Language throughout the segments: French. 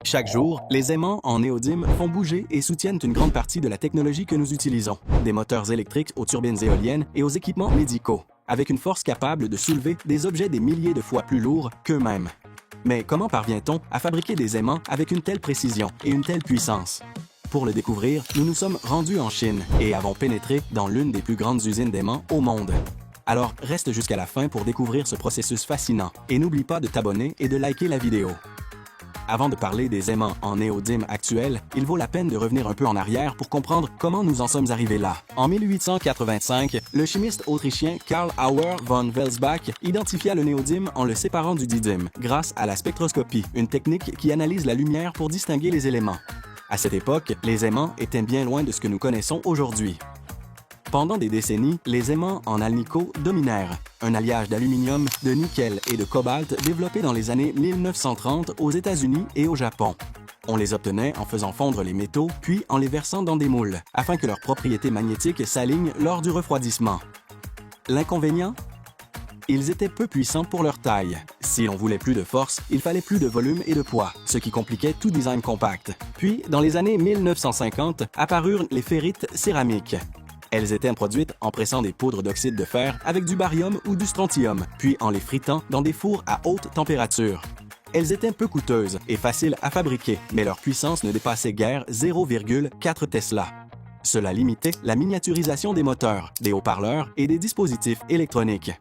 Chaque jour, les aimants en néodyme font bouger et soutiennent une grande partie de la technologie que nous utilisons, des moteurs électriques aux turbines éoliennes et aux équipements médicaux, avec une force capable de soulever des objets des milliers de fois plus lourds qu'eux-mêmes. Mais comment parvient-on à fabriquer des aimants avec une telle précision et une telle puissance? Pour le découvrir, nous nous sommes rendus en Chine et avons pénétré dans l'une des plus grandes usines d'aimants au monde. Alors, reste jusqu'à la fin pour découvrir ce processus fascinant et n'oublie pas de t'abonner et de liker la vidéo. Avant de parler des aimants en néodyme actuels, il vaut la peine de revenir un peu en arrière pour comprendre comment nous en sommes arrivés là. En 1885, le chimiste autrichien Karl Auer von Welsbach identifia le néodyme en le séparant du didyme grâce à la spectroscopie, une technique qui analyse la lumière pour distinguer les éléments. À cette époque, les aimants étaient bien loin de ce que nous connaissons aujourd'hui. Pendant des décennies, les aimants en alnico dominèrent, un alliage d'aluminium, de nickel et de cobalt développé dans les années 1930 aux États-Unis et au Japon. On les obtenait en faisant fondre les métaux, puis en les versant dans des moules, afin que leurs propriétés magnétiques s'alignent lors du refroidissement. L'inconvénient? Ils étaient peu puissants pour leur taille. Si l'on voulait plus de force, il fallait plus de volume et de poids, ce qui compliquait tout design compact. Puis, dans les années 1950, apparurent les ferrites céramiques. Elles étaient produites en pressant des poudres d'oxyde de fer avec du barium ou du strontium, puis en les fritant dans des fours à haute température. Elles étaient peu coûteuses et faciles à fabriquer, mais leur puissance ne dépassait guère 0,4 Tesla. Cela limitait la miniaturisation des moteurs, des haut-parleurs et des dispositifs électroniques.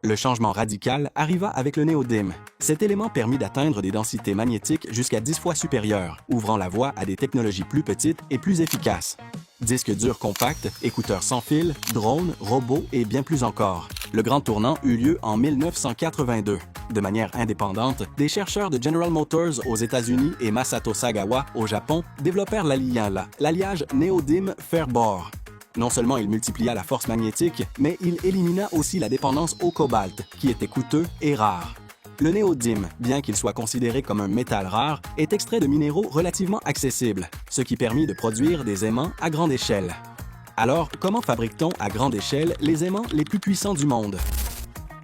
Le changement radical arriva avec le néodyme. Cet élément permit d'atteindre des densités magnétiques jusqu'à 10 fois supérieures, ouvrant la voie à des technologies plus petites et plus efficaces. Disques durs compacts, écouteurs sans fil, drones, robots et bien plus encore. Le grand tournant eut lieu en 1982. De manière indépendante, des chercheurs de General Motors aux États-Unis et Masato Sagawa au Japon développèrent l'alliage néodyme-fer-bore. Non seulement il multiplia la force magnétique, mais il élimina aussi la dépendance au cobalt, qui était coûteux et rare. Le néodyme, bien qu'il soit considéré comme un métal rare, est extrait de minéraux relativement accessibles, ce qui permit de produire des aimants à grande échelle. Alors, comment fabrique-t-on à grande échelle les aimants les plus puissants du monde?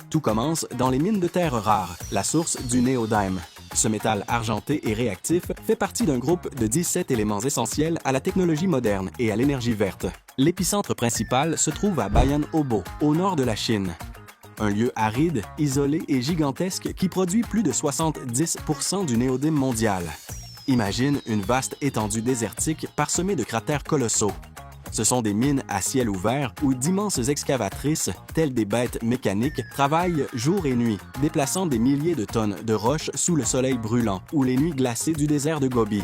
Tout commence dans les mines de terres rares, la source du néodyme. Ce métal argenté et réactif fait partie d'un groupe de 17 éléments essentiels à la technologie moderne et à l'énergie verte. L'épicentre principal se trouve à Bayan-Obo, au nord de la Chine. Un lieu aride, isolé et gigantesque qui produit plus de 70% du néodyme mondial. Imagine une vaste étendue désertique parsemée de cratères colossaux. Ce sont des mines à ciel ouvert où d'immenses excavatrices, telles des bêtes mécaniques, travaillent jour et nuit, déplaçant des milliers de tonnes de roches sous le soleil brûlant ou les nuits glacées du désert de Gobi.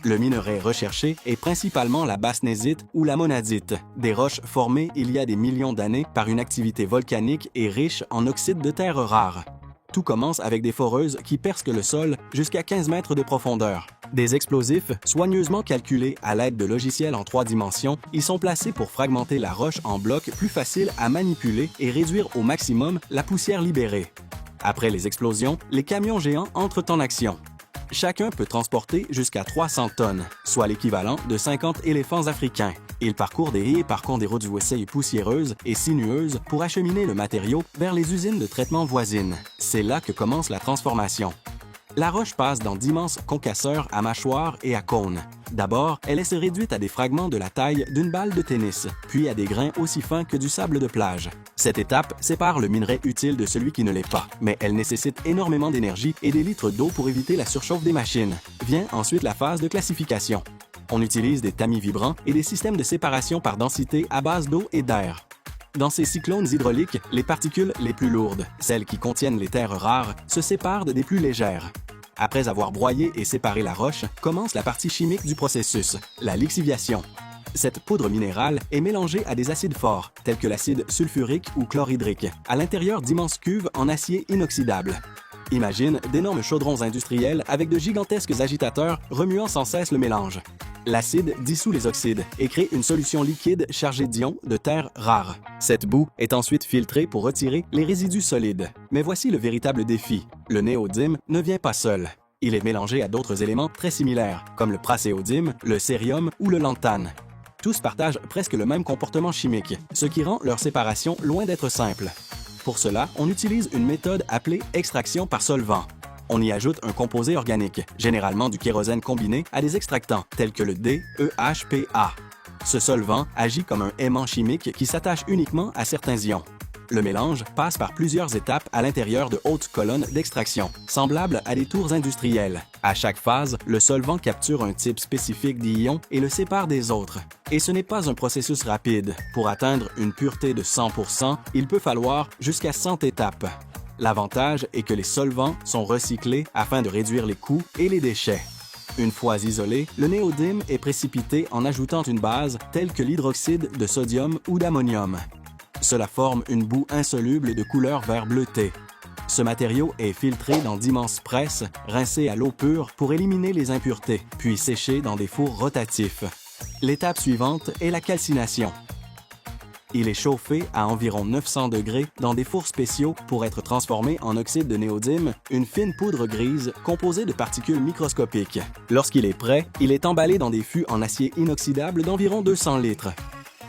Le minerai recherché est principalement la basnésite ou la monazite, des roches formées il y a des millions d'années par une activité volcanique et riche en oxyde de terre rare. Tout commence avec des foreuses qui percent le sol jusqu'à 15 mètres de profondeur. Des explosifs, soigneusement calculés à l'aide de logiciels en 3 dimensions, y sont placés pour fragmenter la roche en blocs plus faciles à manipuler et réduire au maximum la poussière libérée. Après les explosions, les camions géants entrent en action. Chacun peut transporter jusqu'à 300 tonnes, soit l'équivalent de 50 éléphants africains. Ils parcourent des haies par des routes USA poussiéreuses et sinueuses pour acheminer le matériau vers les usines de traitement voisines. C'est là que commence la transformation. La roche passe dans d'immenses concasseurs à mâchoires et à cônes. D'abord, elle est réduite à des fragments de la taille d'une balle de tennis, puis à des grains aussi fins que du sable de plage. Cette étape sépare le minerai utile de celui qui ne l'est pas, mais elle nécessite énormément d'énergie et des litres d'eau pour éviter la surchauffe des machines. Vient ensuite la phase de classification. On utilise des tamis vibrants et des systèmes de séparation par densité à base d'eau et d'air. Dans ces cyclones hydrauliques, les particules les plus lourdes, celles qui contiennent les terres rares, se séparent des plus légères. Après avoir broyé et séparé la roche, commence la partie chimique du processus, la lixiviation. Cette poudre minérale est mélangée à des acides forts, tels que l'acide sulfurique ou chlorhydrique, à l'intérieur d'immenses cuves en acier inoxydable. Imagine d'énormes chaudrons industriels avec de gigantesques agitateurs remuant sans cesse le mélange. L'acide dissout les oxydes et crée une solution liquide chargée d'ions de terre rares. Cette boue est ensuite filtrée pour retirer les résidus solides. Mais voici le véritable défi. Le néodyme ne vient pas seul. Il est mélangé à d'autres éléments très similaires, comme le praséodyme, le cérium ou le lantane. Tous partagent presque le même comportement chimique, ce qui rend leur séparation loin d'être simple. Pour cela, on utilise une méthode appelée extraction par solvant. On y ajoute un composé organique, généralement du kérosène combiné à des extractants tels que le DEHPA. Ce solvant agit comme un aimant chimique qui s'attache uniquement à certains ions. Le mélange passe par plusieurs étapes à l'intérieur de hautes colonnes d'extraction, semblables à des tours industrielles. À chaque phase, le solvant capture un type spécifique d'ion et le sépare des autres. Et ce n'est pas un processus rapide. Pour atteindre une pureté de 100%, il peut falloir jusqu'à 100 étapes. L'avantage est que les solvants sont recyclés afin de réduire les coûts et les déchets. Une fois isolé, le néodyme est précipité en ajoutant une base telle que l'hydroxyde de sodium ou d'ammonium. Cela forme une boue insoluble de couleur vert bleuté. Ce matériau est filtré dans d'immenses presses, rincé à l'eau pure pour éliminer les impuretés, puis séché dans des fours rotatifs. L'étape suivante est la calcination. Il est chauffé à environ 900 degrés dans des fours spéciaux pour être transformé en oxyde de néodyme, une fine poudre grise composée de particules microscopiques. Lorsqu'il est prêt, il est emballé dans des fûts en acier inoxydable d'environ 200 litres.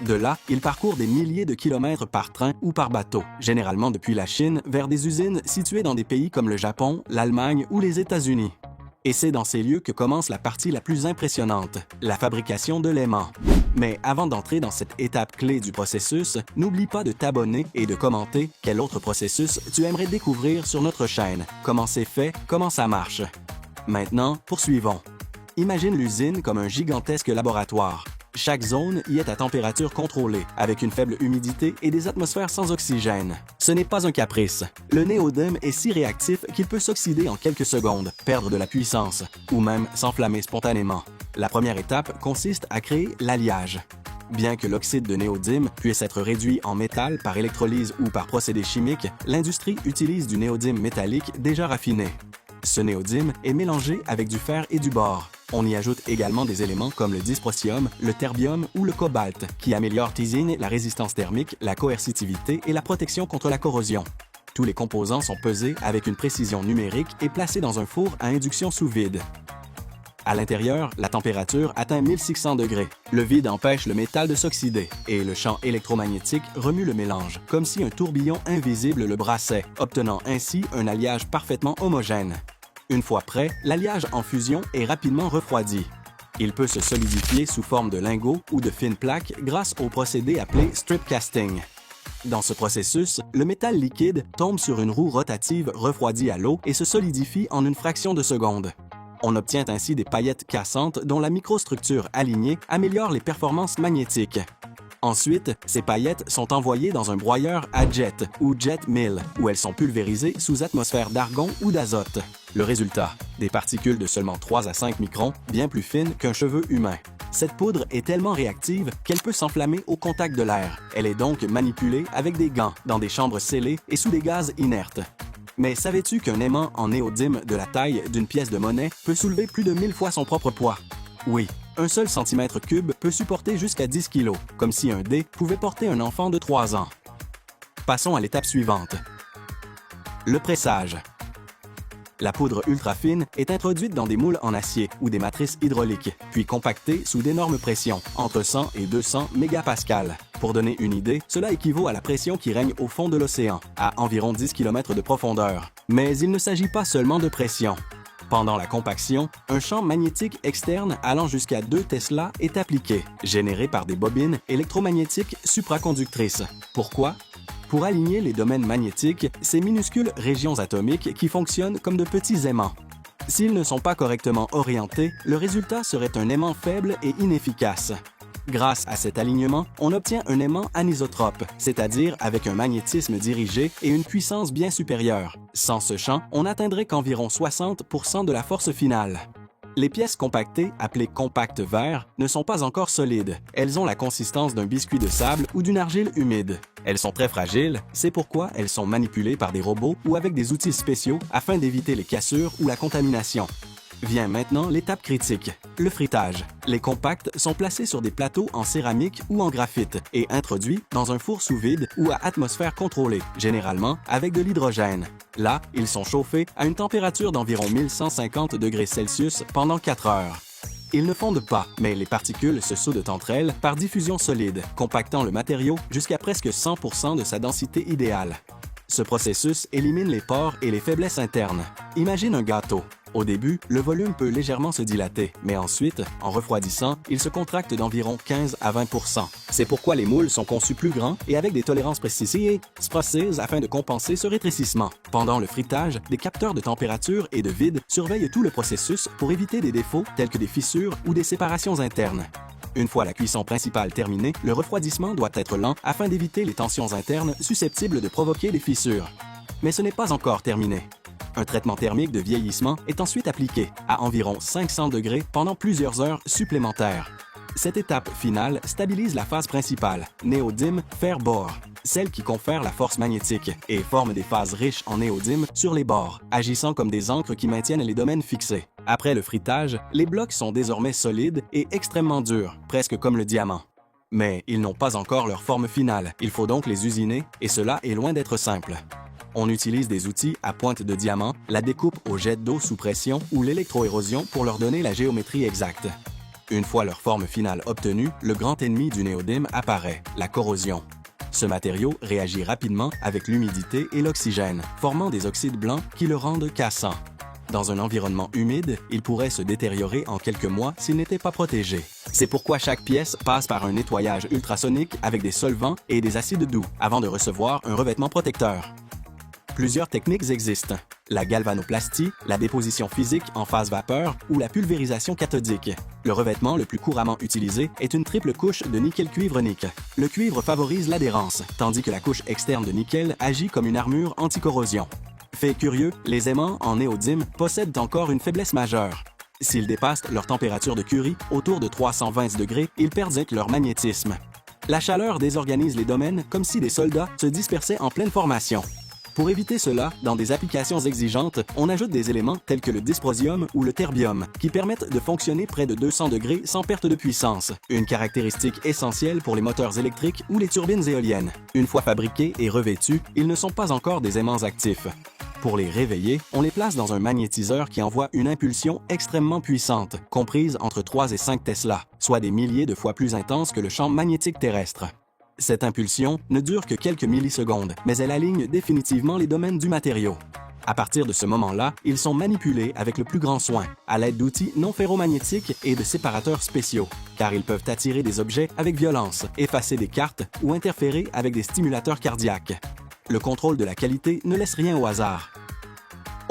De là, il parcourt des milliers de kilomètres par train ou par bateau, généralement depuis la Chine vers des usines situées dans des pays comme le Japon, l'Allemagne ou les États-Unis. Et c'est dans ces lieux que commence la partie la plus impressionnante, la fabrication de l'aimant. Mais avant d'entrer dans cette étape clé du processus, n'oublie pas de t'abonner et de commenter quel autre processus tu aimerais découvrir sur notre chaîne, comment c'est fait, comment ça marche. Maintenant, poursuivons. Imagine l'usine comme un gigantesque laboratoire. Chaque zone y est à température contrôlée, avec une faible humidité et des atmosphères sans oxygène. Ce n'est pas un caprice. Le néodyme est si réactif qu'il peut s'oxyder en quelques secondes, perdre de la puissance, ou même s'enflammer spontanément. La première étape consiste à créer l'alliage. Bien que l'oxyde de néodyme puisse être réduit en métal par électrolyse ou par procédé chimique, l'industrie utilise du néodyme métallique déjà raffiné. Ce néodyme est mélangé avec du fer et du bore. On y ajoute également des éléments comme le dysprosium, le terbium ou le cobalt, qui améliorent ici la résistance thermique, la coercitivité et la protection contre la corrosion. Tous les composants sont pesés avec une précision numérique et placés dans un four à induction sous vide. À l'intérieur, la température atteint 1600 degrés. Le vide empêche le métal de s'oxyder et le champ électromagnétique remue le mélange, comme si un tourbillon invisible le brassait, obtenant ainsi un alliage parfaitement homogène. Une fois prêt, l'alliage en fusion est rapidement refroidi. Il peut se solidifier sous forme de lingots ou de fines plaques grâce au procédé appelé strip casting. Dans ce processus, le métal liquide tombe sur une roue rotative refroidie à l'eau et se solidifie en une fraction de seconde. On obtient ainsi des paillettes cassantes dont la microstructure alignée améliore les performances magnétiques. Ensuite, ces paillettes sont envoyées dans un broyeur à jet ou jet mill, où elles sont pulvérisées sous atmosphère d'argon ou d'azote. Le résultat, des particules de seulement 3 à 5 microns, bien plus fines qu'un cheveu humain. Cette poudre est tellement réactive qu'elle peut s'enflammer au contact de l'air. Elle est donc manipulée avec des gants, dans des chambres scellées et sous des gaz inertes. Mais savais-tu qu'un aimant en néodyme de la taille d'une pièce de monnaie peut soulever plus de 1000 fois son propre poids? Oui, un seul centimètre cube peut supporter jusqu'à 10 kg, comme si un dé pouvait porter un enfant de 3 ans. Passons à l'étape suivante. Le pressage. La poudre ultra fine est introduite dans des moules en acier ou des matrices hydrauliques, puis compactée sous d'énormes pressions, entre 100 et 200 mégapascales. Pour donner une idée, cela équivaut à la pression qui règne au fond de l'océan, à environ 10 km de profondeur. Mais il ne s'agit pas seulement de pression. Pendant la compaction, un champ magnétique externe allant jusqu'à 2 Tesla est appliqué, généré par des bobines électromagnétiques supraconductrices. Pourquoi? Pour aligner les domaines magnétiques, ces minuscules régions atomiques qui fonctionnent comme de petits aimants. S'ils ne sont pas correctement orientés, le résultat serait un aimant faible et inefficace. Grâce à cet alignement, on obtient un aimant anisotrope, c'est-à-dire avec un magnétisme dirigé et une puissance bien supérieure. Sans ce champ, on n'atteindrait qu'environ 60% de la force finale. Les pièces compactées, appelées compacts verts, ne sont pas encore solides. Elles ont la consistance d'un biscuit de sable ou d'une argile humide. Elles sont très fragiles, c'est pourquoi elles sont manipulées par des robots ou avec des outils spéciaux afin d'éviter les cassures ou la contamination. Vient maintenant l'étape critique, le frittage. Les compacts sont placés sur des plateaux en céramique ou en graphite et introduits dans un four sous vide ou à atmosphère contrôlée, généralement avec de l'hydrogène. Là, ils sont chauffés à une température d'environ 1150 degrés Celsius pendant 4 heures. Ils ne fondent pas, mais les particules se soudent entre elles par diffusion solide, compactant le matériau jusqu'à presque 100% de sa densité idéale. Ce processus élimine les pores et les faiblesses internes. Imagine un gâteau. Au début, le volume peut légèrement se dilater, mais ensuite, en refroidissant, il se contracte d'environ 15 à 20 %. C'est pourquoi les moules sont conçus plus grands et avec des tolérances précisées afin de compenser ce rétrécissement. Pendant le fritage, des capteurs de température et de vide surveillent tout le processus pour éviter des défauts tels que des fissures ou des séparations internes. Une fois la cuisson principale terminée, le refroidissement doit être lent afin d'éviter les tensions internes susceptibles de provoquer des fissures. Mais ce n'est pas encore terminé. Un traitement thermique de vieillissement est ensuite appliqué à environ 500 degrés pendant plusieurs heures supplémentaires. Cette étape finale stabilise la phase principale, néodyme fer-bore, celle qui confère la force magnétique, et forme des phases riches en néodyme sur les bords, agissant comme des encres qui maintiennent les domaines fixés. Après le fritage, les blocs sont désormais solides et extrêmement durs, presque comme le diamant. Mais ils n'ont pas encore leur forme finale, il faut donc les usiner, et cela est loin d'être simple. On utilise des outils à pointe de diamant, la découpe au jet d'eau sous pression ou l'électroérosion pour leur donner la géométrie exacte. Une fois leur forme finale obtenue, le grand ennemi du néodyme apparaît, la corrosion. Ce matériau réagit rapidement avec l'humidité et l'oxygène, formant des oxydes blancs qui le rendent cassant. Dans un environnement humide, il pourrait se détériorer en quelques mois s'il n'était pas protégé. C'est pourquoi chaque pièce passe par un nettoyage ultrasonique avec des solvants et des acides doux avant de recevoir un revêtement protecteur. Plusieurs techniques existent. La galvanoplastie, la déposition physique en phase vapeur ou la pulvérisation cathodique. Le revêtement le plus couramment utilisé est une triple couche de nickel-cuivre-nickel. Le cuivre favorise l'adhérence, tandis que la couche externe de nickel agit comme une armure anti-corrosion. Fait curieux, les aimants en néodyme possèdent encore une faiblesse majeure. S'ils dépassent leur température de Curie, autour de 320 degrés, ils perdent leur magnétisme. La chaleur désorganise les domaines comme si des soldats se dispersaient en pleine formation. Pour éviter cela, dans des applications exigeantes, on ajoute des éléments tels que le dysprosium ou le terbium, qui permettent de fonctionner près de 200 degrés sans perte de puissance, une caractéristique essentielle pour les moteurs électriques ou les turbines éoliennes. Une fois fabriqués et revêtus, ils ne sont pas encore des aimants actifs. Pour les réveiller, on les place dans un magnétiseur qui envoie une impulsion extrêmement puissante, comprise entre 3 et 5 Tesla, soit des milliers de fois plus intense que le champ magnétique terrestre. Cette impulsion ne dure que quelques millisecondes, mais elle aligne définitivement les domaines du matériau. À partir de ce moment-là, ils sont manipulés avec le plus grand soin, à l'aide d'outils non ferromagnétiques et de séparateurs spéciaux, car ils peuvent attirer des objets avec violence, effacer des cartes ou interférer avec des stimulateurs cardiaques. Le contrôle de la qualité ne laisse rien au hasard.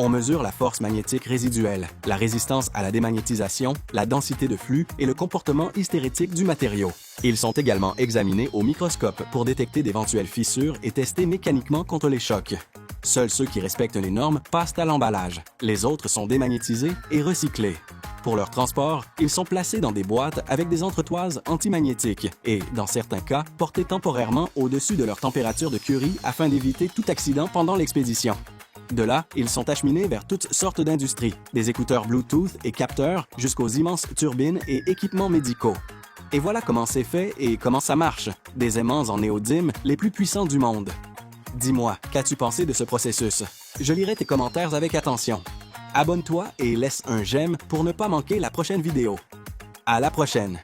On mesure la force magnétique résiduelle, la résistance à la démagnétisation, la densité de flux et le comportement hystérétique du matériau. Ils sont également examinés au microscope pour détecter d'éventuelles fissures et testés mécaniquement contre les chocs. Seuls ceux qui respectent les normes passent à l'emballage. Les autres sont démagnétisés et recyclés. Pour leur transport, ils sont placés dans des boîtes avec des entretoises antimagnétiques et, dans certains cas, portés temporairement au-dessus de leur température de Curie afin d'éviter tout accident pendant l'expédition. De là, ils sont acheminés vers toutes sortes d'industries, des écouteurs Bluetooth et capteurs jusqu'aux immenses turbines et équipements médicaux. Et voilà comment c'est fait et comment ça marche, des aimants en néodyme les plus puissants du monde. Dis-moi, qu'as-tu pensé de ce processus? Je lirai tes commentaires avec attention. Abonne-toi et laisse un j'aime pour ne pas manquer la prochaine vidéo. À la prochaine!